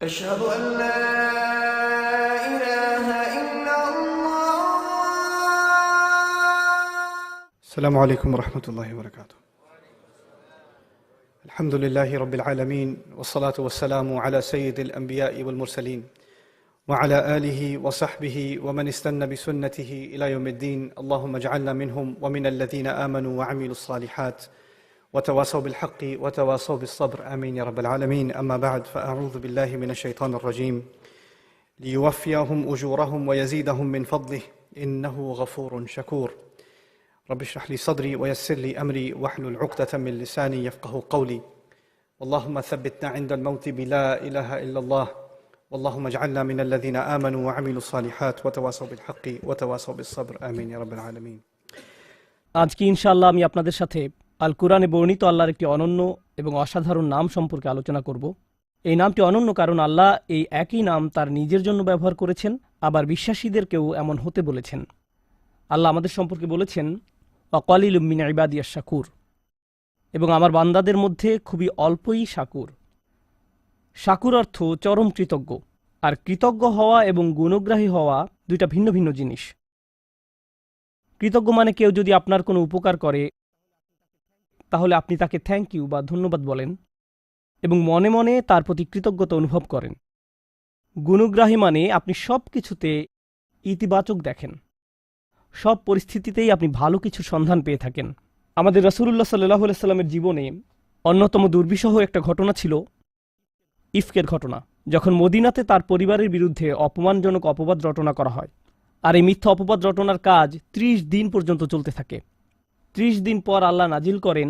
أشهد أن لا إله إلا الله. السلام عليكم ورحمة الله وبركاته. الحمد لله رب العالمين، والصلاة والسلام على سيد الأنبياء والمرسلين وعلى آله وصحبه ومن استنى بسنته إلى يوم الدين. اللهم اجعلنا منهم ومن الذين آمنوا وعملوا الصالحات وتواصوا بالحق وتواصوا بالصبر، آمين يا رب العالمين. أما بعد، فأعوذ بالله من الشيطان الرجيم. ليوفيهم أجورهم ويزيدهم من فضله إنه غفور شكور. رب اشرح لي صدري ويسر لي أمري واحلل عقدة من لساني يفقه قولي. اللهم ثبتنا عند الموت بلا إله إلا الله. اللهم اجعلنا من الذين آمنوا وعملوا الصالحات وتواصوا بالحق وتواصوا بالصبر، آمين يا رب العالمين. আজকে ইনশাআল্লাহ আমি আপনাদের সাথে আল কুরআনে বর্ণিত আল্লাহর একটি অনন্য এবং অসাধারণ নাম সম্পর্কে আলোচনা করব। এই নামটি অনন্য কারণ আল্লাহ এই একই নাম তার নিজের জন্য ব্যবহার করেছেন, আবার বিশ্বাসীদেরকেও এমন হতে বলেছেন। আল্লাহ আমাদের সম্পর্কে বলেছেন, ওয়াকালিলুম মিন ইবাদিয়াশ শাকুর, এবং আমার বান্দাদের মধ্যে খুবই অল্পই শাকুর। শাকুর অর্থ চরম কৃতজ্ঞ, আর কৃতজ্ঞ হওয়া এবং গুণগ্রাহী হওয়া দুইটা ভিন্ন ভিন্ন জিনিস। কৃতজ্ঞ মানে কেউ যদি আপনার কোনো উপকার করে তাহলে আপনি তাকে থ্যাংক ইউ বা ধন্যবাদ বলেন এবং মনে মনে তার প্রতি কৃতজ্ঞতা অনুভব করেন। গুণগ্রাহী মানে আপনি সব কিছুতে ইতিবাচক দেখেন, সব পরিস্থিতিতেই আপনি ভালো কিছুর সন্ধান পেয়ে থাকেন। আমাদের রাসূলুল্লাহ সাল্লাল্লাহু আলাইহি সাল্লামের জীবনে অন্যতম দুর্বিষহ একটা ঘটনা ছিল ইফকের ঘটনা, যখন মদিনাতে তার পরিবারের বিরুদ্ধে অপমানজনক অপবাদ রটনা করা হয়। আর এই মিথ্যা অপবাদ রটনার কাজ 30 দিন পর্যন্ত চলতে থাকে। 30 দিন পর আল্লাহ নাজিল করেন,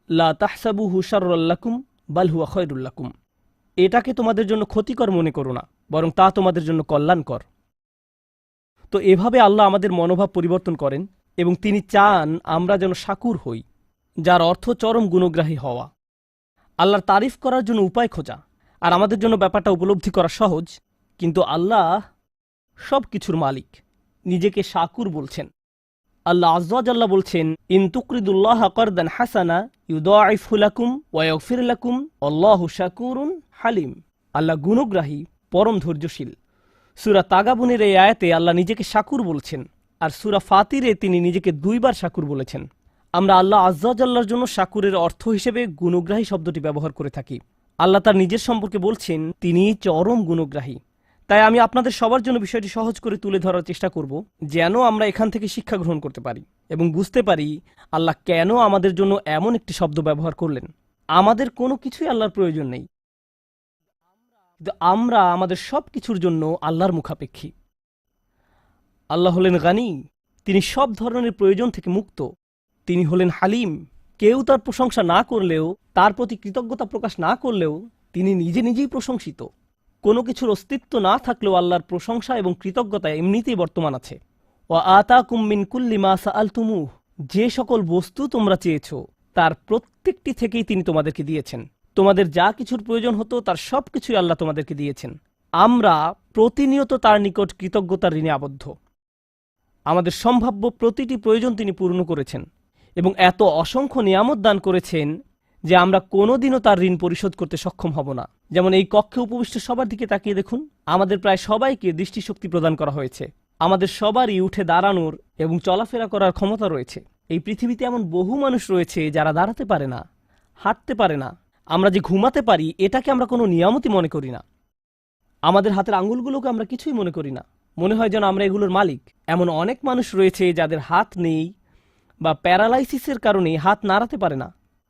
লা তাহসাবুহু শাররাল লাকুম বাল হুয়া খায়রুল লাকুম, এটাকে তোমাদের জন্য ক্ষতিকর মনে করো না, বরং তা তোমাদের জন্য কল্যাণকর। তো এভাবে আল্লাহ আমাদের মনোভাব পরিবর্তন করেন এবং তিনি চান আমরা যেন শাকুর হই, যার অর্থ চরম গুণগ্রাহী হওয়া, আল্লাহর তারিফ করার জন্য উপায় খোঁজা। আর আমাদের জন্য ব্যাপারটা উপলব্ধি করা সহজ, কিন্তু আল্লাহ সব কিছুর মালিক, নিজেকে শাকুর বলছেন। আল্লাহ আযজা ওয়া জাল্লা বলছেন, ইন তুকরিদুল্লাহ কারদান হাসানা ইউদাইফহু লাকুম ওয়া ইয়াগফির লাকুম আল্লাহু শাকুরুন হালিম। আল্লাহ গুণগ্রাহী, পরম ধৈর্যশীল। সূরা তাগাবুনের এই আয়াতে আল্লাহ নিজেকে শাকুর বলছেন, আর সূরা ফাতিরে তিনি নিজেকে 2 বার শাকুর বলেছেন। আমরা আল্লাহ আযজা ওয়া জাল্লার জন্য শাকুরের অর্থ হিসেবে গুণগ্রাহী শব্দটি ব্যবহার করে থাকি। আল্লাহ তার নিজের সম্পর্কে বলছেন তিনি চরম গুণগ্রাহী। তাই আমি আপনাদের সবার জন্য বিষয়টি সহজ করে তুলে ধরার চেষ্টা করব, যেন আমরা এখান থেকে শিক্ষা গ্রহণ করতে পারি এবং বুঝতে পারি আল্লাহ কেন আমাদের জন্য এমন একটি শব্দ ব্যবহার করলেন। আমাদের কোনো কিছুই আল্লাহর প্রয়োজন নেই, কিন্তু আমরা আমাদের সব কিছুর জন্য আল্লাহর মুখাপেক্ষী। আল্লাহ হলেন গানি, তিনি সব ধরনের প্রয়োজন থেকে মুক্ত। তিনি হলেন হালিম, কেউ তার প্রশংসা না করলেও, তার প্রতি কৃতজ্ঞতা প্রকাশ না করলেও তিনি নিজে নিজেই প্রশংসিত। কোনো কিছুর অস্তিত্ব না থাকলেও আল্লাহর প্রশংসা এবং কৃতজ্ঞতা এমনিতেই বর্তমান আছে। ওয়া আতাকুম মিন কুল্লি মা সাআলতুমুহ, যে সকল বস্তু তোমরা চেয়েছো তার প্রত্যেকটি থেকেই তিনি তোমাদেরকে দিয়েছেন। তোমাদের যা কিছুর প্রয়োজন হতো তার সব কিছুই আল্লাহ তোমাদেরকে দিয়েছেন। আমরা প্রতিনিয়ত তার নিকট কৃতজ্ঞতার ঋণে আবদ্ধ। আমাদের সম্ভাব্য প্রতিটি প্রয়োজন তিনি পূর্ণ করেছেন এবং এত অসংখ্য নিয়ামত দান করেছেন যে আমরা কোনোদিনও তার ঋণ পরিশোধ করতে সক্ষম হব না। যেমন এই কক্ষে উপবিষ্ট সবার দিকে তাকিয়ে দেখুন, আমাদের প্রায় সবাইকে দৃষ্টিশক্তি প্রদান করা হয়েছে। আমাদের সবারই উঠে দাঁড়ানোর এবং চলাফেরা করার ক্ষমতা রয়েছে। এই পৃথিবীতে এমন বহু মানুষ রয়েছে যারা দাঁড়াতে পারে না, হাঁটতে পারে না। আমরা যে ঘুমাতে পারি এটাকে আমরা কোনো নিয়ামতই মনে করি না। আমাদের হাতের আঙুলগুলোকে আমরা কিছুই মনে করি না, মনে হয় যেন আমরা এগুলোর মালিক। এমন অনেক মানুষ রয়েছে যাদের হাত নেই বা প্যারালাইসিসের কারণে হাত নাড়াতে পারে না,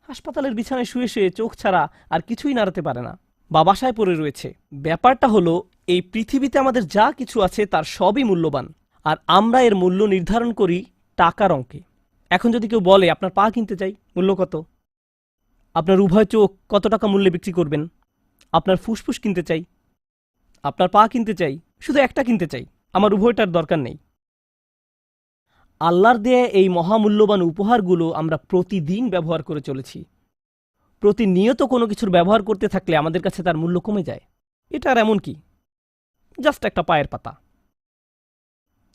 হাসপাতালের বিছানায় শুয়ে শুয়ে চোখ ছাড়া আর কিছুই নাড়াতে পারে না, বা বাসায় পড়ে রয়েছে। ব্যাপারটা হলো, এই পৃথিবীতে আমাদের যা কিছু আছে তার সবই মূল্যবান, আর আমরা এর মূল্য নির্ধারণ করি টাকার অঙ্কে। এখন যদি কেউ বলে আপনার পা কিনতে চাই, মূল্য কত? আপনার উভয় চোখ কত টাকা মূল্যে বিক্রি করবেন? আপনার ফুসফুস কিনতে চাই, আপনার পা কিনতে চাই, শুধু একটা কিনতে চাই, আমার উভয়টার দরকার নেই। আল্লাহর দেয়া এই মহামূল্যবান উপহারগুলো আমরা প্রতিদিন ব্যবহার করে চলেছি। প্রতিনিয়ত কোনো কিছুর ব্যবহার করতে থাকলে আমাদের কাছে তার মূল্য কমে যায়। এটা আর এমন কি, জাস্ট একটা পায়ের পাতা।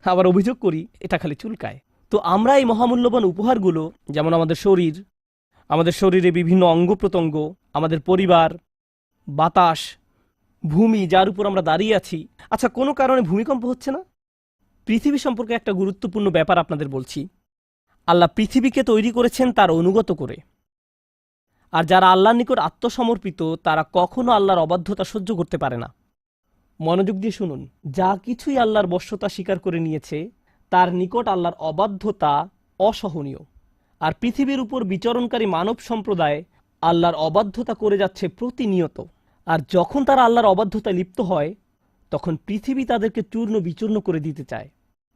আবার অভিযোগ করি এটা খালি চুলকায়। তো আমরা এই মহামূল্যবান উপহারগুলো, যেমন আমাদের শরীর, আমাদের শরীরে বিভিন্ন অঙ্গ প্রত্যঙ্গ, আমাদের পরিবার, বাতাস, ভূমি যার উপর আমরা দাঁড়িয়ে আছি, আচ্ছা কোনো কারণে ভূমিকম্প হচ্ছে না? পৃথিবী সম্পর্কে একটা গুরুত্বপূর্ণ ব্যাপার আপনাদের বলছি। আল্লাহ পৃথিবীকে তৈরি করেছেন তার অনুগত করে। আর যারা আল্লাহর নিকট আত্মসমর্পিত তারা কখনো আল্লাহর অবাধ্যতা সহ্য করতে পারে না। মনোযোগ দিয়ে শুনুন, যা কিছুই আল্লাহর বশ্যতা স্বীকার করে নিয়েছে তার নিকট আল্লাহর অবাধ্যতা অসহনীয়। আর পৃথিবীর উপর বিচরণকারী মানব সম্প্রদায় আল্লাহর অবাধ্যতা করে যাচ্ছে প্রতিনিয়ত। আর যখন তারা আল্লাহর অবাধ্যতায় লিপ্ত হয় তখন পৃথিবী তাদেরকে চূর্ণ বিচূর্ণ করে দিতে চায়।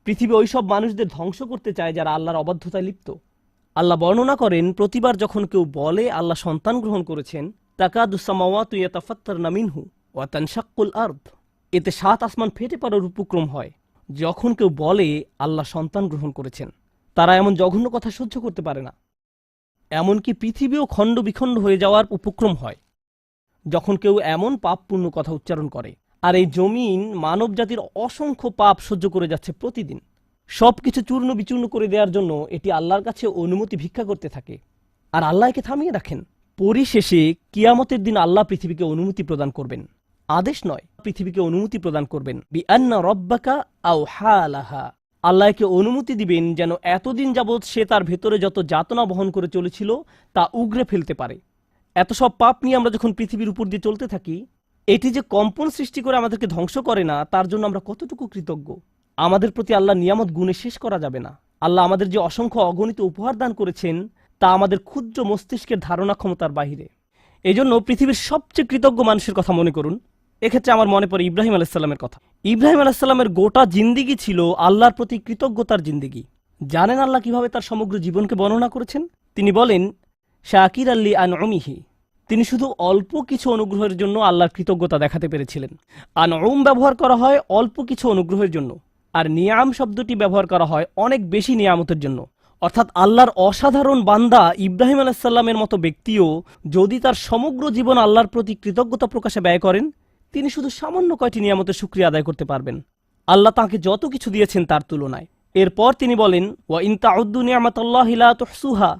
পৃথিবী ওইসব মানুষদের ধ্বংস করতে চায় যারা আল্লাহর অবাধ্যতায় লিপ্ত। আল্লাহ বর্ণনা করেন, প্রতিবার যখন কেউ বলে আল্লাহ সন্তান গ্রহণ করেছেন, তাকাদুস সামাওয়াতু ইয়াতাফাত্তারনা মিনহু ওয়া তানশাক্কুল আরদ, এতে 7 আসমান ফেটে পড়ার উপক্রম হয় যখন কেউ বলে আল্লাহ সন্তান গ্রহণ করেছেন। তারা এমন জঘন্য কথা সহ্য করতে পারে না। এমনকি পৃথিবীও খণ্ড বিখণ্ড হয়ে যাওয়ার উপক্রম হয় যখন কেউ এমন পাপপূর্ণ কথা উচ্চারণ করে। আর এই জমিন মানব জাতির অসংখ্য পাপ সহ্য করে যাচ্ছে প্রতিদিন। সবকিছু চূর্ণ বিচূর্ণ করে দেওয়ার জন্য এটি আল্লাহর কাছে অনুমতি ভিক্ষা করতে থাকে, আর আল্লাহ একে থামিয়ে রাখেন। পরিশেষে কিয়ামতের দিন আল্লাহ পৃথিবীকে অনুমতি প্রদান করবেন, আদেশ নয়, পৃথিবীকে অনুমতি প্রদান করবেন। বিআন্না রব্বাকা আওহা লাহা, আল্লাহ একে অনুমতি দিবেন যেন এতদিন যাবৎ সে তার ভেতরে যত যাতনা বহন করে চলেছিল তা উগরে ফেলতে পারে। এত সব পাপ নিয়ে আমরা যখন পৃথিবীর উপর দিয়ে চলতে থাকি, এটি যে কম্পন সৃষ্টি করে আমাদেরকে ধ্বংস করে না তার জন্য আমরা কতটুকু কৃতজ্ঞ। আমাদের প্রতি আল্লাহ নিয়ামত গুণে শেষ করা যাবে না। আল্লাহ আমাদের যে অসংখ্য অগণিত উপহার দান করেছেন তা আমাদের ক্ষুদ্র মস্তিষ্কের ধারণা ক্ষমতার বাহিরে। এই জন্য পৃথিবীর সবচেয়ে কৃতজ্ঞ মানুষের কথা মনে করুন। এক্ষেত্রে আমার মনে পড়ে ইব্রাহিম আলাইসাল্লামের কথা। ইব্রাহিম আলাইসাল্লামের গোটা জিন্দিগি ছিল আল্লাহর প্রতি কৃতজ্ঞতার জিন্দিগি। জানেন আল্লাহ কিভাবে তার সমগ্র জীবনকে বর্ণনা করেছেন? তিনি বলেন, শাকির আল্লি আনউমিহি, তিনি শুধু অল্প কিছু অনুগ্রহের জন্য আল্লাহর কৃতজ্ঞতা দেখাতে পেরেছিলেন। আনউম ব্যবহার করা হয় অল্প কিছু অনুগ্রহের জন্য, আর নিয়াম শব্দটি ব্যবহার করা হয় অনেক বেশি নিয়ামতের জন্য। অর্থাৎ আল্লাহর অসাধারণ বান্দা ইব্রাহিম আলাইসাল্লামের মতো ব্যক্তিও যদি তার সমগ্র জীবন আল্লাহর প্রতি কৃতজ্ঞতা প্রকাশে ব্যয় করেন, তিনি শুধু সামান্য কয়টি নিয়ামতের শুকরিয়া আদায় করতে পারবেন আল্লাহ তাঁকে যত কিছু দিয়েছেন তার তুলনায়। এরপর তিনি বলেন, ওয়া ইন তাউদ্দু নি'মাতাল্লাহি লা তুহসুহা,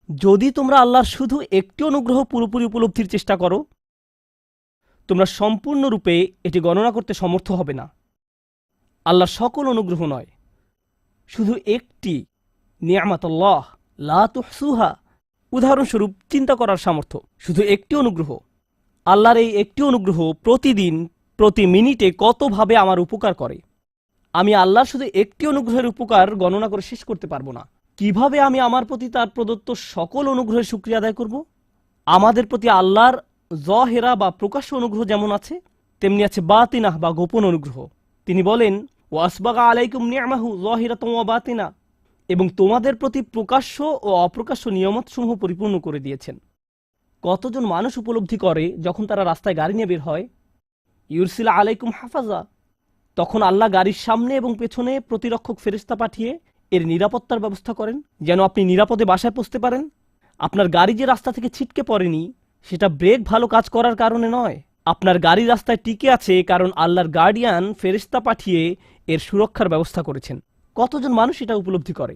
যদি তোমরা আল্লাহর শুধু একটি অনুগ্রহ পুরোপুরি উপলব্ধির চেষ্টা করো, তোমরা সম্পূর্ণরূপে এটি গণনা করতে সমর্থ হবে না। আল্লাহর সকল অনুগ্রহ নয়, শুধু একটি নি'মাতাল্লাহ লা তুহসুহা, উদাহরণস্বরূপ চিন্তা করার সামর্থ্য, শুধু একটি অনুগ্রহ। আল্লাহর এই একটি অনুগ্রহ প্রতিদিন প্রতি মিনিটে কতভাবে আমার উপকার করে, আমি আল্লাহর শুধু একটি অনুগ্রহের উপকার গণনা করে শেষ করতে পারবো না। কিভাবে আমি আমার প্রতি তার প্রদত্ত সকল অনুগ্রহের শুকরিয়া আদায় করব? আমাদের প্রতি আল্লাহর জহেরা বা প্রকাশ্য অনুগ্রহ যেমন আছে, তেমনি আছে বাতিনাহ বা গোপন অনুগ্রহ। তিনি বলেন, ওয়াসবাগা আলাইকুম নি'মাহু যাহিরাতাও ওয়া বাতিনা, এবং তোমাদের প্রতি প্রকাশ্য ও অপ্রকাশ্য নিয়ামতসমূহ পরিপূর্ণ করে দিয়েছেন। কতজন মানুষ উপলব্ধি করে যখন তারা রাস্তায় গাড়ি নিয়ে বের হয়, ইউরসিলা আলাইকুম হাফাজা, তখন আল্লাহ গাড়ির সামনে এবং পেছনে প্রতিরক্ষক ফেরেশতা পাঠিয়ে এর নিরাপত্তার ব্যবস্থা করেন যেন আপনি নিরাপদে বাসায় পৌঁছতে পারেন। আপনার গাড়ি যে রাস্তা থেকে ছিটকে পড়েনি সেটা ব্রেক ভালো কাজ করার কারণে নয়, আপনার গাড়ি রাস্তায় টিকে আছে কারণ আল্লাহর গার্ডিয়ান ফেরেশতা পাঠিয়ে এর সুরক্ষার ব্যবস্থা করেছেন। কতজন মানুষ এটা উপলব্ধি করে?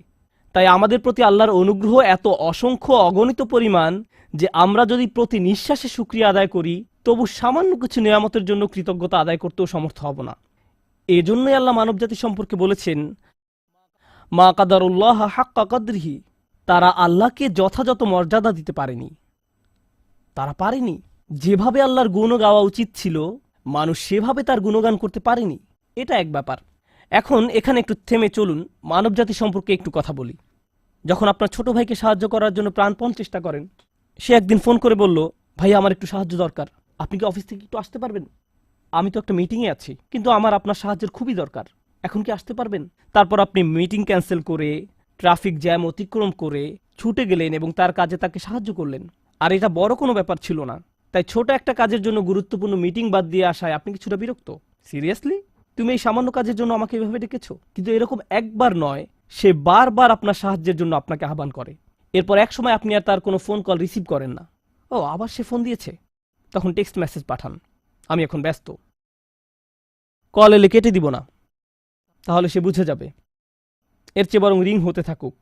তাই আমাদের প্রতি আল্লাহর অনুগ্রহ এত অসংখ্য অগণিত পরিমাণ যে আমরা যদি প্রতি নিঃশ্বাসে শুকরিয়া আদায় করি তবু সামান্য কিছু নিয়ামতের জন্য কৃতজ্ঞতা আদায় করতেও সমর্থ হব না। এজন্যই আল্লাহ মানবজাতি সম্পর্কে বলেছেন, মা কাদারুল্লাহ হাক্কা কদরিহি, তারা আল্লাহকে যথাযথ মর্যাদা দিতে পারেনি। তারা পারেনি। যেভাবে আল্লাহর গুণ গাওয়া উচিত ছিল মানুষ সেভাবে তার গুণগান করতে পারেনি। এটা এক ব্যাপার। এখন এখানে একটু থেমে চলুন, মানবজাতি সম্পর্কে একটু কথা বলি। যখন আপনার ছোট ভাইকে সাহায্য করার জন্য প্রাণপণ চেষ্টা করেন, সে একদিন ফোন করে বলল, ভাই আমার একটু সাহায্য দরকার, আপনি কি অফিস থেকে একটু আসতে পারবেন? আমি তো একটা মিটিংয়ে আছি, কিন্তু আমার আপনার সাহায্যের খুবই দরকার, এখন কি আসতে পারবেন? তারপর আপনি মিটিং ক্যান্সেল করে ট্রাফিক জ্যাম অতিক্রম করে ছুটে গেলেন এবং তার কাজে তাকে সাহায্য করলেন। আর এটা বড় কোনো ব্যাপার ছিল না, তাই ছোট একটা কাজের জন্য গুরুত্বপূর্ণ মিটিং বাদ দিয়ে আসায় আপনি কিছুটা বিরক্ত। সিরিয়াসলি, তুমি এই সামান্য কাজের জন্য আমাকে এভাবে ডেকেছো? কিন্তু এরকম একবার নয়, সে বারবার আপনার সাহায্যের জন্য আপনাকে আহ্বান করে। এরপর এক সময় আপনি আর তার কোনো ফোন কল রিসিভ করেন না। ও আবার সে ফোন দিয়েছে, তখন টেক্সট মেসেজ পাঠান, আমি এখন ব্যস্ত, কল এলে কেটে দিব না, তাহলে সে বুঝে যাবে। এর চেয়ে বরং রিং হতে থাকুক।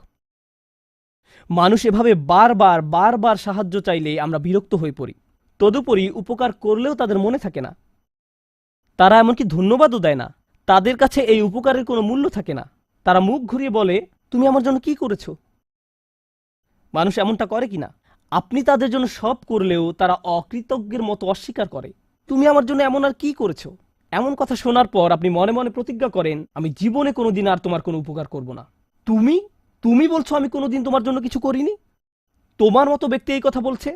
মানুষ এভাবে বারবার বারবার সাহায্য চাইলে আমরা বিরক্ত হয়ে পড়ি। তদুপরি উপকার করলেও তাদের মনে থাকে না, তারা এমনকি ধন্যবাদও দেয় না, তাদের কাছে এই উপকারের কোনো মূল্য থাকে না। তারা মুখ ঘুরিয়ে বলে, তুমি আমার জন্য কি করেছো? মানুষ এমনটা করে কিনা? আপনি তাদের জন্য সব করলেও তারা অকৃতজ্ঞের মতো অস্বীকার করে। তুমি আমার জন্য এমন আর কি করেছো? এমন কথা শোনার পর আপনি মনে মনে প্রতিজ্ঞা করেন, আমি জীবনে কোনোদিন আর তোমার কোনো উপকার করব না। তুমি তুমি বলছো আমি কোনোদিন তোমার জন্য কিছু করিনি? তোমার মতো ব্যক্তি এই কথা বলছে।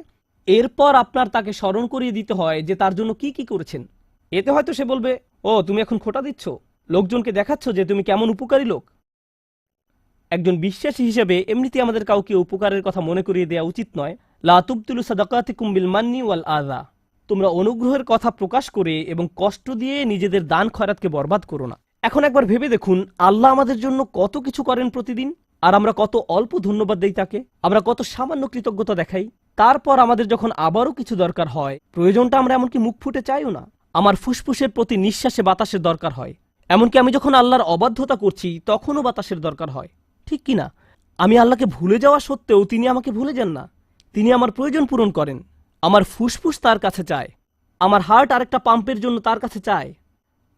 এরপর আপনার তাকে স্মরণ করিয়ে দিতে হয় যে তার জন্য কি কি করেছেন। এতে হয়তো সে বলবে, ও তুমি এখন খোঁটা দিচ্ছ, লোকজনকে দেখাচ্ছ যে তুমি কেমন উপকারী লোক। একজন বিশ্বাসী হিসেবে এমনিতে আমাদের কাউকে উপকারের কথা মনে করিয়ে দেওয়া উচিত নয়। লা তুবতিলু সাদাকাতিকুম বিল মান্নি ওয়াল আযা। তোমরা অনুগ্রহের কথা প্রকাশ করে এবং কষ্ট দিয়ে নিজেদের দান খয়রাতকে বরবাদ করো না। এখন একবার ভেবে দেখুন, আল্লাহ আমাদের জন্য কত কিছু করেন প্রতিদিন, আর আমরা কত অল্প ধন্যবাদ দেই তাকে, আমরা কত সামান্য কৃতজ্ঞতা দেখাই। তারপর আমাদের যখন আবারও কিছু দরকার হয়, প্রয়োজনটা আমরা এমনকি মুখ ফুটে চাইও না। আমার ফুসফুসের প্রতি নিঃশ্বাসে বাতাসের দরকার হয়, এমনকি আমি যখন আল্লাহর অবাধ্যতা করছি তখনও বাতাসের দরকার হয়, ঠিক কিনা? আমি আল্লাহকে ভুলে যাওয়া সত্ত্বেও তিনি আমাকে ভুলে যান না। তিনি আমার প্রয়োজন পূরণ করেন। আমার ফুসফুস তার কাছে চায়, আমার হার্ট আরেকটা পাম্পের জন্য তার কাছে চায়,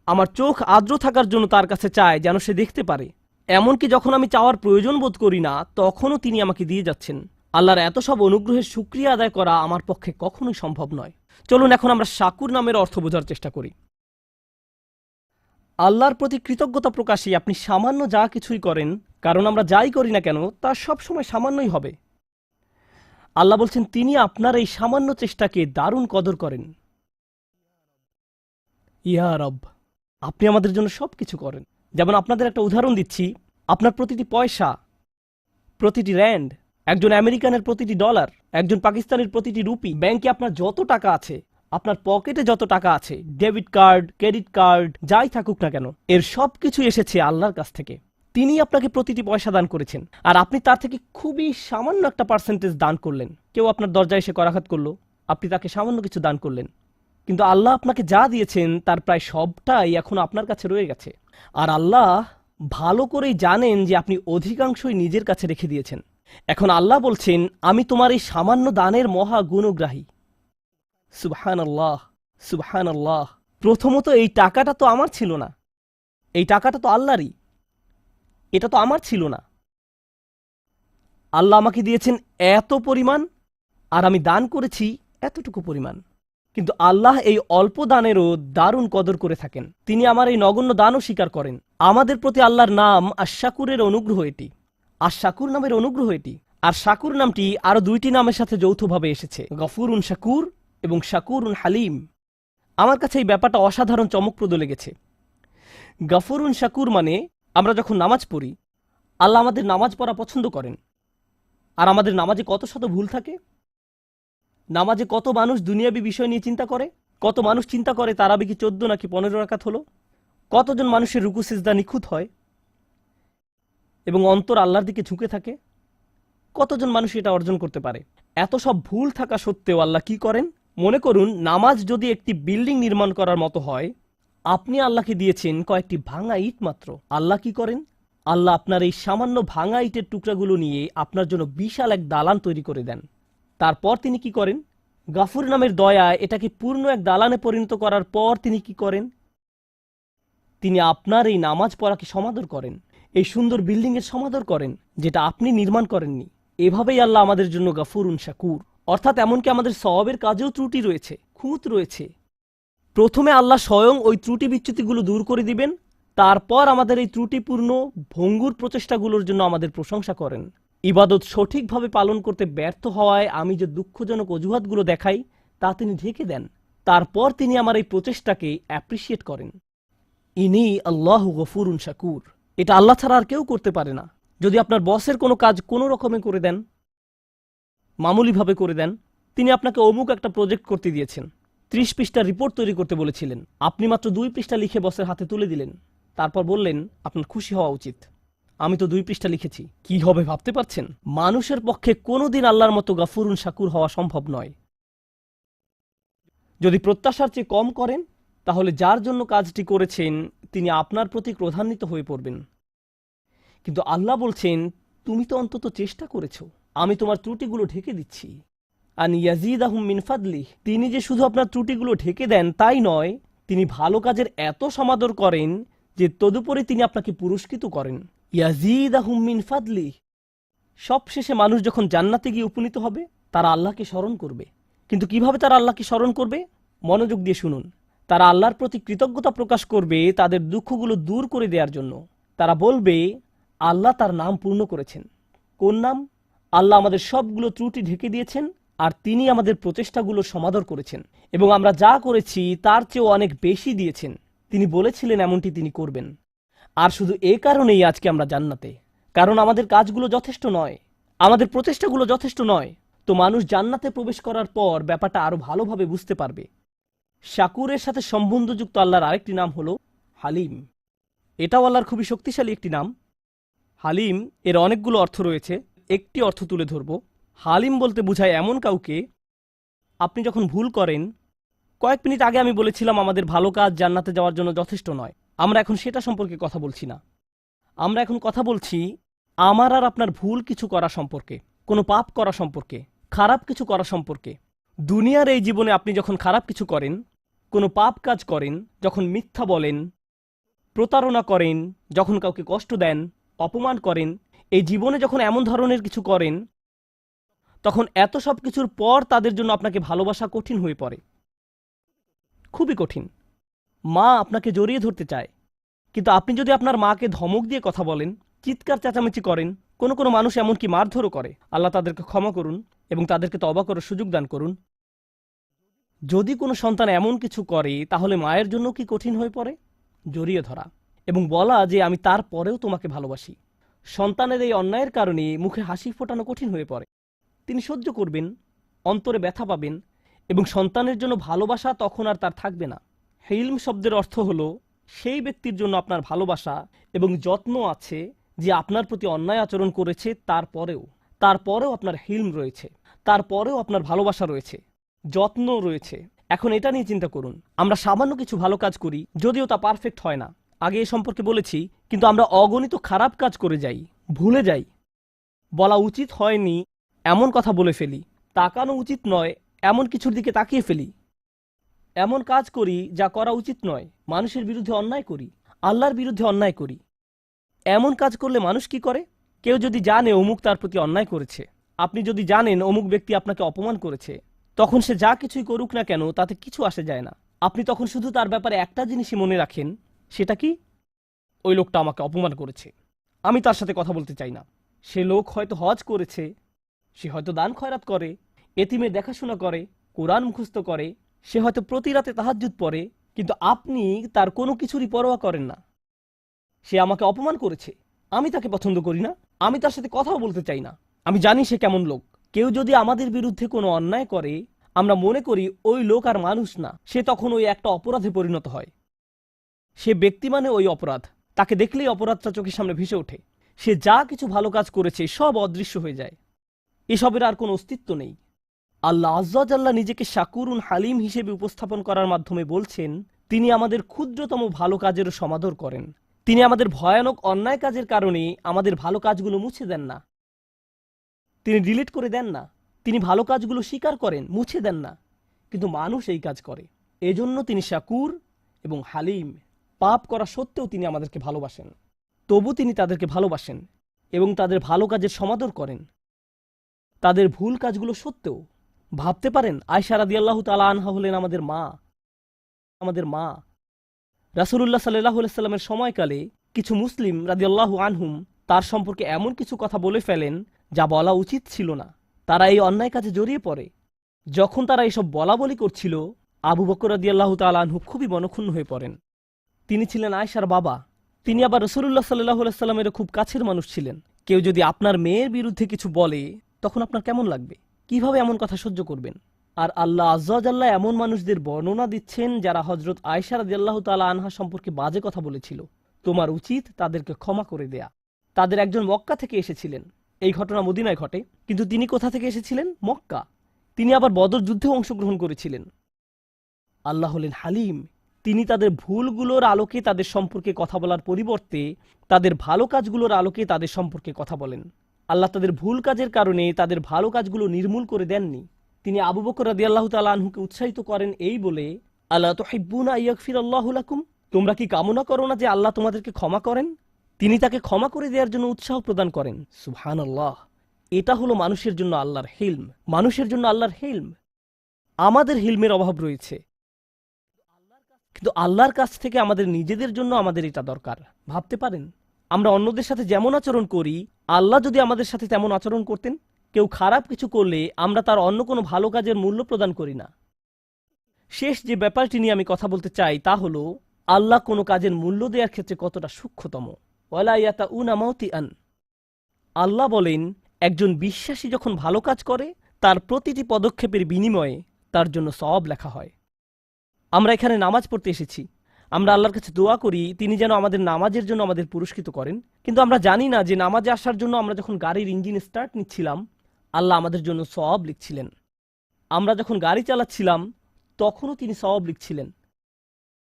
আমার চোখ আর্দ্র থাকার জন্য তার কাছে চায় যেন সে দেখতে পারে। এমনকি যখন আমি চাওয়ার প্রয়োজন বোধ করি না তখনও তিনি আমাকে দিয়ে যাচ্ছেন। আল্লাহর এত সব অনুগ্রহের শুকরিয়া আদায় করা আমার পক্ষে কখনোই সম্ভব নয়। চলুন এখন আমরা শাকুর নামের অর্থ বোঝার চেষ্টা করি। আল্লাহর প্রতি কৃতজ্ঞতা প্রকাশে আপনি সামান্য যা কিছুই করেন, কারণ আমরা যাই করি না কেন তা সবসময় সামান্যই হবে। আল্লাহ বলছেন তিনি আপনার এই সামান্য চেষ্টাকে দারুণ কদর করেন। ইয়া রব, আপনি আমাদের জন্য সব কিছু করেন। যেমন আপনাদের একটা উদাহরণ দিচ্ছি, আপনার প্রতিটি পয়সা, প্রতিটি র্যান্ড, একজন আমেরিকানের প্রতিটি ডলার, একজন পাকিস্তানের প্রতিটি রুপি, ব্যাংকে আপনার যত টাকা আছে, আপনার পকেটে যত টাকা আছে, ডেবিট কার্ড, ক্রেডিট কার্ড, যাই থাকুক না কেন, এর সব কিছু এসেছে আল্লাহর কাছ থেকে। তিনি আপনাকে প্রতিটি পয়সা দান করেছেন, আর আপনি তার থেকে খুবই সামান্য একটা পার্সেন্টেজ দান করলেন। কেউ আপনার দরজায় এসে করাঘাত করলো, আপনি তাকে সামান্য কিছু দান করলেন, কিন্তু আল্লাহ আপনাকে যা দিয়েছেন তার প্রায় সবটাই এখন আপনার কাছে রয়ে গেছে। আর আল্লাহ ভালো করেই জানেন যে আপনি অধিকাংশই নিজের কাছে রেখে দিয়েছেন। এখন আল্লাহ বলছেন, আমি তোমার এই সামান্য দানের মহা গুণগ্রাহী। সুবহানাল্লাহ, সুবহানাল্লাহ। প্রথমত এই টাকাটা তো আমার ছিল না, এই টাকাটা তো আল্লাহরই, এটা তো আমার ছিল না। আল্লাহ আমাকে দিয়েছেন এত পরিমাণ, আর আমি দান করেছি এতটুকু পরিমাণ। কিন্তু আল্লাহ এই অল্প দানেরও দারুণ কদর করে থাকেন। তিনি আমার এই নগণ্য দানও স্বীকার করেন। আমাদের প্রতি আল্লাহর নাম আশ-শাকুরের অনুগ্রহ এটি, আশ-শাকুর নামের অনুগ্রহ এটি। আর শাকুর নামটি আরো দুইটি নামের সাথে যৌথভাবে এসেছে, গফুরুন শাকুর এবং শাকুরুন হালিম। আমার কাছে এই ব্যাপারটা অসাধারণ চমকপ্রদ লেগেছে। গফুরুন শাকুর মানে আমরা যখন নামাজ পড়ি, আল্লাহ আমাদের নামাজ পড়া পছন্দ করেন। আর আমাদের নামাজে কত শত ভুল থাকে। নামাজে কত মানুষ দুনিয়াবী বিষয় নিয়ে চিন্তা করে, কত মানুষ চিন্তা করে তারাবি কি 14 নাকি 15 রাকাত হলো, কতজন মানুষের রুকু সিজদা নিখুঁত হয় এবং অন্তর আল্লাহর দিকে ঝুঁকে থাকে, কতজন মানুষ এটা অর্জন করতে পারে। এত সব ভুল থাকা সত্ত্বেও আল্লাহ কি করেন? মনে করুন নামাজ যদি একটি বিল্ডিং নির্মাণ করার মতো হয়, আপনি আল্লাহকে দিয়েছেন কয়েকটি ভাঙা ইট মাত্র। আল্লাহ কি করেন? আল্লাহ আপনার এই সামান্য ভাঙা ইটের টুকরাগুলো নিয়ে আপনার জন্য বিশাল এক দালান তৈরি করে দেন। তারপর তিনি কি করেন? গাফুর নামের দয়ায় এটাকে পূর্ণ এক দালানে পরিণত করার পর তিনি কি করেন? তিনি আপনার এই নামাজ পড়াকে সমাদর করেন, এই সুন্দর বিল্ডিং এর সমাদর করেন যেটা আপনি নির্মাণ করেননি। এভাবেই আল্লাহ আমাদের জন্য গাফুরুন শাকুর, অর্থাৎ এমনকি আমাদের সওয়াবের কাজেও ত্রুটি রয়েছে, খুঁত রয়েছে। প্রথমে আল্লাহ স্বয়ং ওই ত্রুটি বিচ্যুতিগুলো দূর করে দিবেন, তারপর আমাদের এই ত্রুটিপূর্ণ ভঙ্গুর প্রচেষ্টাগুলোর জন্য আমাদের প্রশংসা করেন। ইবাদত সঠিকভাবে পালন করতে ব্যর্থ হওয়ায় আমি যে দুঃখজনক অজুহাতগুলো দেখাই তা তিনি ঢেকে দেন। তারপর তিনি আমার এই প্রচেষ্টাকে অ্যাপ্রিসিয়েট করেন। ইনি আল্লাহ গফুরুন শাকুর। এটা আল্লাহ ছাড়া আর কেউ করতে পারে না। যদি আপনার বসের কোনো কাজ কোনো রকমে করে দেন, মামুলিভাবে করে দেন, তিনি আপনাকে অমুক একটা প্রজেক্ট করতে দিয়েছেন, 30 পৃষ্ঠার রিপোর্ট তৈরি করতে বলেছিলেন, আপনি মাত্র 2 পৃষ্ঠা লিখে বসের হাতে তুলে দিলেন, তারপর বললেন আপনার খুশি হওয়া উচিত, আমি তো 2 পৃষ্ঠা লিখেছি। কি হবে ভাবতে পারছেন? মানুষের পক্ষে কোনোদিন আল্লাহর মতো গাফুরুন শাকুর হওয়া সম্ভব নয়। যদি প্রত্যাশার চেয়ে কম করেন, তাহলে যার জন্য কাজটি করেছেন তিনি আপনার প্রতি ক্রোধান্বিত হয়ে পড়বেন। কিন্তু আল্লাহ বলছেন, তুমি তো অন্তত চেষ্টা করেছ, আমি তোমার ত্রুটিগুলো ঢেকে দিচ্ছি। আন ইয়াজিদাহুম মিন ফাদলিহি, তিনি যে শুধু আপনার ত্রুটিগুলো ঢেকে দেন তাই নয়, তিনি ভালো কাজের এত সমাদর করেন যে তদুপরি তিনি আপনাকে পুরস্কৃত করেন। ইয়াজিদাহুম মিন ফাদলিহি। সবশেষে মানুষ যখন জান্নাতে গিয়ে উপনীত হবে তারা আল্লাহকে স্মরণ করবে। কিন্তু কিভাবে তারা আল্লাহকে স্মরণ করবে? মনোযোগ দিয়ে শুনুন। তারা আল্লাহর প্রতি কৃতজ্ঞতা প্রকাশ করবে তাদের দুঃখগুলো দূর করে দেওয়ার জন্য। তারা বলবে আল্লাহ তার নাম পূর্ণ করেছেন। কোন নাম? আল্লাহ আমাদের সবগুলো ত্রুটি ঢেকে দিয়েছেন আর তিনি আমাদের প্রচেষ্টাগুলো সমাদর করেছেন এবং আমরা যা করেছি তার চেয়েও অনেক বেশি দিয়েছেন। তিনি বলেছিলেন এমনটি তিনি করবেন। আর শুধু এ কারণেই আজকে আমরা জান্নাতে, কারণ আমাদের কাজগুলো যথেষ্ট নয়, আমাদের প্রচেষ্টাগুলো যথেষ্ট নয়। তো মানুষ জান্নাতে প্রবেশ করার পর ব্যাপারটা আরো ভালোভাবে বুঝতে পারবে। শাকুরের সাথে সম্বন্ধযুক্ত আল্লাহর আরেকটি নাম হলো হালিম। এটাও আল্লাহর খুবই শক্তিশালী একটি নাম। হালিম এর অনেকগুলো অর্থ রয়েছে, একটি অর্থ তুলে ধরব। হালিম বলতে বোঝায় এমন কাউকে, আপনি যখন ভুল করেন, কয়েক মিনিট আগে আমি বলেছিলাম আমাদের ভালো কাজ জান্নাতে যাওয়ার জন্য যথেষ্ট নয়। আমরা এখন সেটা সম্পর্কে কথা বলছি না। আমরা এখন কথা বলছি আমার আর আপনার ভুল কিছু করা সম্পর্কে, কোনো পাপ করা সম্পর্কে, খারাপ কিছু করা সম্পর্কে। দুনিয়ার এই জীবনে আপনি যখন খারাপ কিছু করেন, কোনো পাপ কাজ করেন, যখন মিথ্যা বলেন, প্রতারণা করেন, যখন কাউকে কষ্ট দেন, অপমান করেন, এই জীবনে যখন এমন ধরনের কিছু করেন, তখন এত সব কিছুর পর তাদের জন্য আপনাকে ভালোবাসা কঠিন হয়ে পড়ে, খুবই কঠিন। মা আপনাকে জড়িয়ে ধরতে চায়, কিন্তু আপনি যদি আপনার মাকে ধমক দিয়ে কথা বলেন, চিৎকার চেঁচামেচি করেন, কোনো কোনো মানুষ এমনকি মারধরও করে, আল্লাহ তাদেরকে ক্ষমা করুন এবং তাদেরকে তওবা করার সুযোগ দান করুন। যদি কোনো সন্তান এমন কিছু করে তাহলে মায়ের জন্য কি কঠিন হয়ে পড়ে? জড়িয়ে ধরা এবং বলা যে আমি তার পরেও তোমাকে ভালোবাসি। সন্তানের এই অন্যায়ের কারণে মুখে হাসি ফোটানো কঠিন হয়ে পড়ে। তিনি সহ্য করবেন, অন্তরে ব্যথা পাবেন এবং সন্তানের জন্য ভালোবাসা তখন আর তার থাকবে না। হিলম শব্দের অর্থ হলো সেই ব্যক্তির জন্য আপনার ভালোবাসা এবং যত্ন আছে যে আপনার প্রতি অন্যায় আচরণ করেছে, তারপরেও আপনার হিলম রয়েছে, তারপরেও আপনার ভালোবাসা রয়েছে, যত্ন রয়েছে। এখন এটা নিয়ে চিন্তা করুন, আমরা সামান্য কিছু ভালো কাজ করি, যদিও তা পারফেক্ট হয় না, আগে এ সম্পর্কে বলেছি, কিন্তু আমরা অগণিত খারাপ কাজ করে যাই, ভুলে যাই, বলা উচিত হয়নি এমন কথা বলে ফেলি, তাকানো উচিত নয় এমন কিছুর দিকে তাকিয়ে ফেলি, এমন কাজ করি যা করা উচিত নয়, মানুষের বিরুদ্ধে অন্যায় করি, আল্লাহর বিরুদ্ধে অন্যায় করি। এমন কাজ করলে মানুষ কি করে? কেউ যদি জানে অমুক তার প্রতি অন্যায় করেছে, আপনি যদি জানেন অমুক ব্যক্তি আপনাকে অপমান করেছে, তখন সে যা কিছুই করুক না কেন তাতে কিছু আসে যায় না। আপনি তখন শুধু তার ব্যাপারে একটা জিনিসই মনে রাখেন, সেটা কি? ওই লোকটা আমাকে অপমান করেছে, আমি তার সাথে কথা বলতে চাই না। সে লোক হয়তো হজ করেছে, সে হয়তো দান খয়রাত করে, এতিমের দেখাশোনা করে, কোরআন মুখস্থ করে, সে হয়তো প্রতি রাতে তাহাজ্জুদ পড়ে, কিন্তু আপনি তার কোনো কিছুরই পরোয়া করেন না। সে আমাকে অপমান করেছে, আমি তাকে পছন্দ করি না, আমি তার সাথে কথাও বলতে চাই না, আমি জানি সে কেমন লোক। কেউ যদি আমাদের বিরুদ্ধে কোনো অন্যায় করে, আমরা মনে করি ওই লোক আর মানুষ না, সে তখন ওই একটা অপরাধে পরিণত হয়। সে ব্যক্তি মানে ওই অপরাধ, তাকে দেখলেই অপরাধটা চোখের সামনে ভেসে ওঠে। সে যা কিছু ভালো কাজ করেছে সব অদৃশ্য হয়ে যায়, এসবের আর কোনো অস্তিত্ব নেই। আল্লাহ আজ্জা জাল্লা নিজেকে শাকুরুন হালিম হিসেবে উপস্থাপন করার মাধ্যমে বলছেন তিনি আমাদের ক্ষুদ্রতম ভালো কাজেরও সমাদর করেন। তিনি আমাদের ভয়ানক অন্যায় কাজের কারণে আমাদের ভালো কাজগুলো মুছে দেন না, তিনি ডিলিট করে দেন না। তিনি ভালো কাজগুলো স্বীকার করেন, মুছে দেন না, কিন্তু মানুষ এই কাজ করে। এজন্য তিনি শাকুর এবং হালিম। পাপ করা সত্ত্বেও তিনি আমাদেরকে ভালোবাসেন, তবু তিনি তাদেরকে ভালোবাসেন এবং তাদের ভালো কাজের সমাদর করেন, তাদের ভুল কাজগুলো সত্ত্বেও। ভাবতে পারেন আয়েশা রাদিয়াল্লাহু তাআলা আনহা হলেন আমাদের মা। রাসূলুল্লাহ সাল্লাল্লাহু আলাইহি সাল্লামের সময়কালে কিছু মুসলিম রাদিয়াল্লাহু আনহুম তার সম্পর্কে এমন কিছু কথা বলে ফেলেন যা বলা উচিত ছিল না। তারা এই অন্যায় কাজে জড়িয়ে পড়ে। যখন তারা এসব বলা বলি করছিল, আবু বকর রাদিয়াল্লাহু তাআলা আনহু খুবই মনক্ষুণ্ণ হয়ে পড়েন। তিনি ছিলেন আয়েশার বাবা, তিনি আবার রাসূলুল্লাহ সাল্লাল্লাহু আলাইহি সাল্লামের খুব কাছের মানুষ ছিলেন। কেউ যদি আপনার মেয়ের বিরুদ্ধে কিছু বলে তখন আপনার কেমন লাগবে? কিভাবে এমন কথা সহ্য করবেন? আর আল্লাহ আজ্জা ওয়া জাল্লা এমন মানুষদের বর্ণনা দিচ্ছেন যারা হযরত আয়েশা রাদিয়াল্লাহু তাআলা আনহা সম্পর্কে বাজে কথা বলেছিল। তোমার উচিত তাদেরকে ক্ষমা করে দেয়া। তাদের একজন মক্কা থেকে এসেছিলেন, এই ঘটনা মদিনায় ঘটে, কিন্তু তিনি কোথা থেকে এসেছিলেন? মক্কা। তিনি আবার বদর যুদ্ধেও অংশগ্রহণ করেছিলেন। আল্লাহ হলেন হালিম। তিনি তাদের ভুলগুলোর আলোকে তাদের সম্পর্কে কথা বলার পরিবর্তে তাদের ভালো কাজগুলোর আলোকে তাদের সম্পর্কে কথা বলেন। আল্লাহ তাদের ভুল কাজের কারণে তাদের ভালো কাজগুলো নির্মূল করে দেননি, তিনি আবু বকর রাদিয়াল্লাহু তাআলা আনহুকে উৎসাহিত করেন এই বলে, আলা তুহিব্বুনা আইয়াগফিরাল্লাহু লাকুম, তোমরা কি কামনা করো না যে আল্লাহ তোমাদেরকে ক্ষমা করেন? তিনি তাকে ক্ষমা করে দেওয়ার জন্য উৎসাহ প্রদান করেন। সুবহানাল্লাহ। এটা হলো মানুষের জন্য আল্লাহর হিলম, মানুষের জন্য আল্লাহর হিলম। আমাদের হিলমের অভাব রয়েছে, কিন্তু আল্লাহর কাছ থেকে আমাদের নিজেদের জন্য আমাদের এটা দরকার। ভাবতে পারেন, আমরা অন্যদের সাথে যেমন আচরণ করি, আল্লাহ যদি আমাদের সাথে তেমন আচরণ করতেন। কেউ খারাপ কিছু করলে আমরা তার অন্য কোনো ভালো কাজের মূল্য প্রদান করি না। শেষ যে ব্যাপারটি নিয়ে আমি কথা বলতে চাই তা হলো, আল্লাহ কোনো কাজের মূল্য দেওয়ার ক্ষেত্রে কতটা সূক্ষ্মতম। ওয়ালা ইয়াতাউনা মাউতিআন, আল্লাহ বলেন, একজন বিশ্বাসী যখন ভালো কাজ করে তার প্রতিটি পদক্ষেপের বিনিময়ে তার জন্য সওয়াব লেখা হয়। আমরা এখানে নামাজ পড়তে এসেছি, আমরা আল্লাহর কাছে দোয়া করি তিনি যেন আমাদের নামাজের জন্য আমাদের পুরস্কৃত করেন। কিন্তু আমরা জানি না যে নামাজে আসার জন্য আমরা যখন গাড়ির ইঞ্জিন স্টার্ট নিচ্ছিলাম, আল্লাহ আমাদের জন্য সওয়াব লিখছিলেন। আমরা যখন গাড়ি চালাচ্ছিলাম তখনও তিনি সওয়াব লিখছিলেন।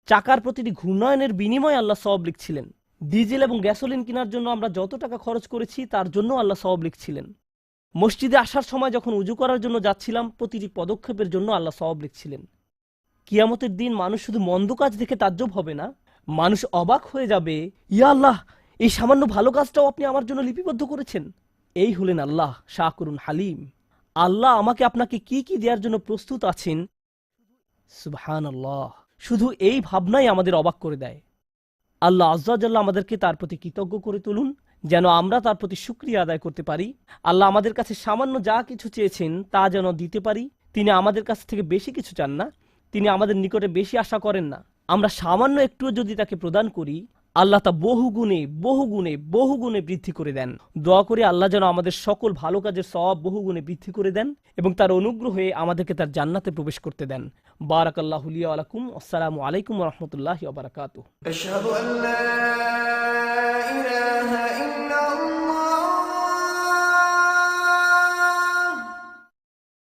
চাকার প্রতিটি ঘূর্ণায়নের বিনিময়ে আল্লাহ সওয়াব লিখছিলেন। ডিজেল এবং গ্যাসোলিন কেনার জন্য আমরা যত টাকা খরচ করেছি তার জন্য আল্লাহ সওয়াব লিখছিলেন। মসজিদে আসার সময় যখন উজু করার জন্য যাচ্ছিলাম প্রতিটি পদক্ষেপের জন্য আল্লাহ সওয়াব লিখছিলেন। কিয়ামতের দিন মানুষ শুধু মন্দ কাজ দেখে তাজ্জব হবে না, মানুষ অবাক হয়ে যাবে, ইয়া আল্লাহ, এই সামান্য ভালো কাজটাও আপনি আমার জন্য লিপিবদ্ধ করেছেন। এই হলেন আল্লাহ শাকুরুন হালিম। আল্লাহ আমাকে আপনাকে কি কি দেওয়ার জন্য প্রস্তুত আছেন, সুবহানাল্লাহ। শুধু এই ভাবনাই আমাদের অবাক করে দেয়। আল্লাহ আজ্জা ওয়া জাল্লা আমাদেরকে তার প্রতি কৃতজ্ঞ করে তুলুন, যেন আমরা তার প্রতি শুকরিয়া আদায় করতে পারি। আল্লাহ আমাদের কাছে সামান্য যা কিছু চেয়েছেন তা যেন দিতে পারি। তিনি আমাদের কাছ থেকে বেশি কিছু চান না, তিনি আমাদের নিকটে বেশি আশা করেন না। আমরা সামান্য একটুও যদি তাকে প্রদান করি, আল্লাহ তা বহু গুণে বহু গুণে বহু গুণে বৃদ্ধি করে দেন। দোয়া করি আল্লাহ যেন আমাদের সকল ভালো কাজের সওয়াব বহু গুণে বৃদ্ধি করে দেন এবং তার অনুগ্রহে আমাদেরকে তার জান্নাতে প্রবেশ করতে দেন। বারাকাল্লাহু লি ওয়া লাকুম। আসসালামু আলাইকুম ওয়া রাহমাতুল্লাহি ওয়া বারাকাতুহু। أشهد أن لا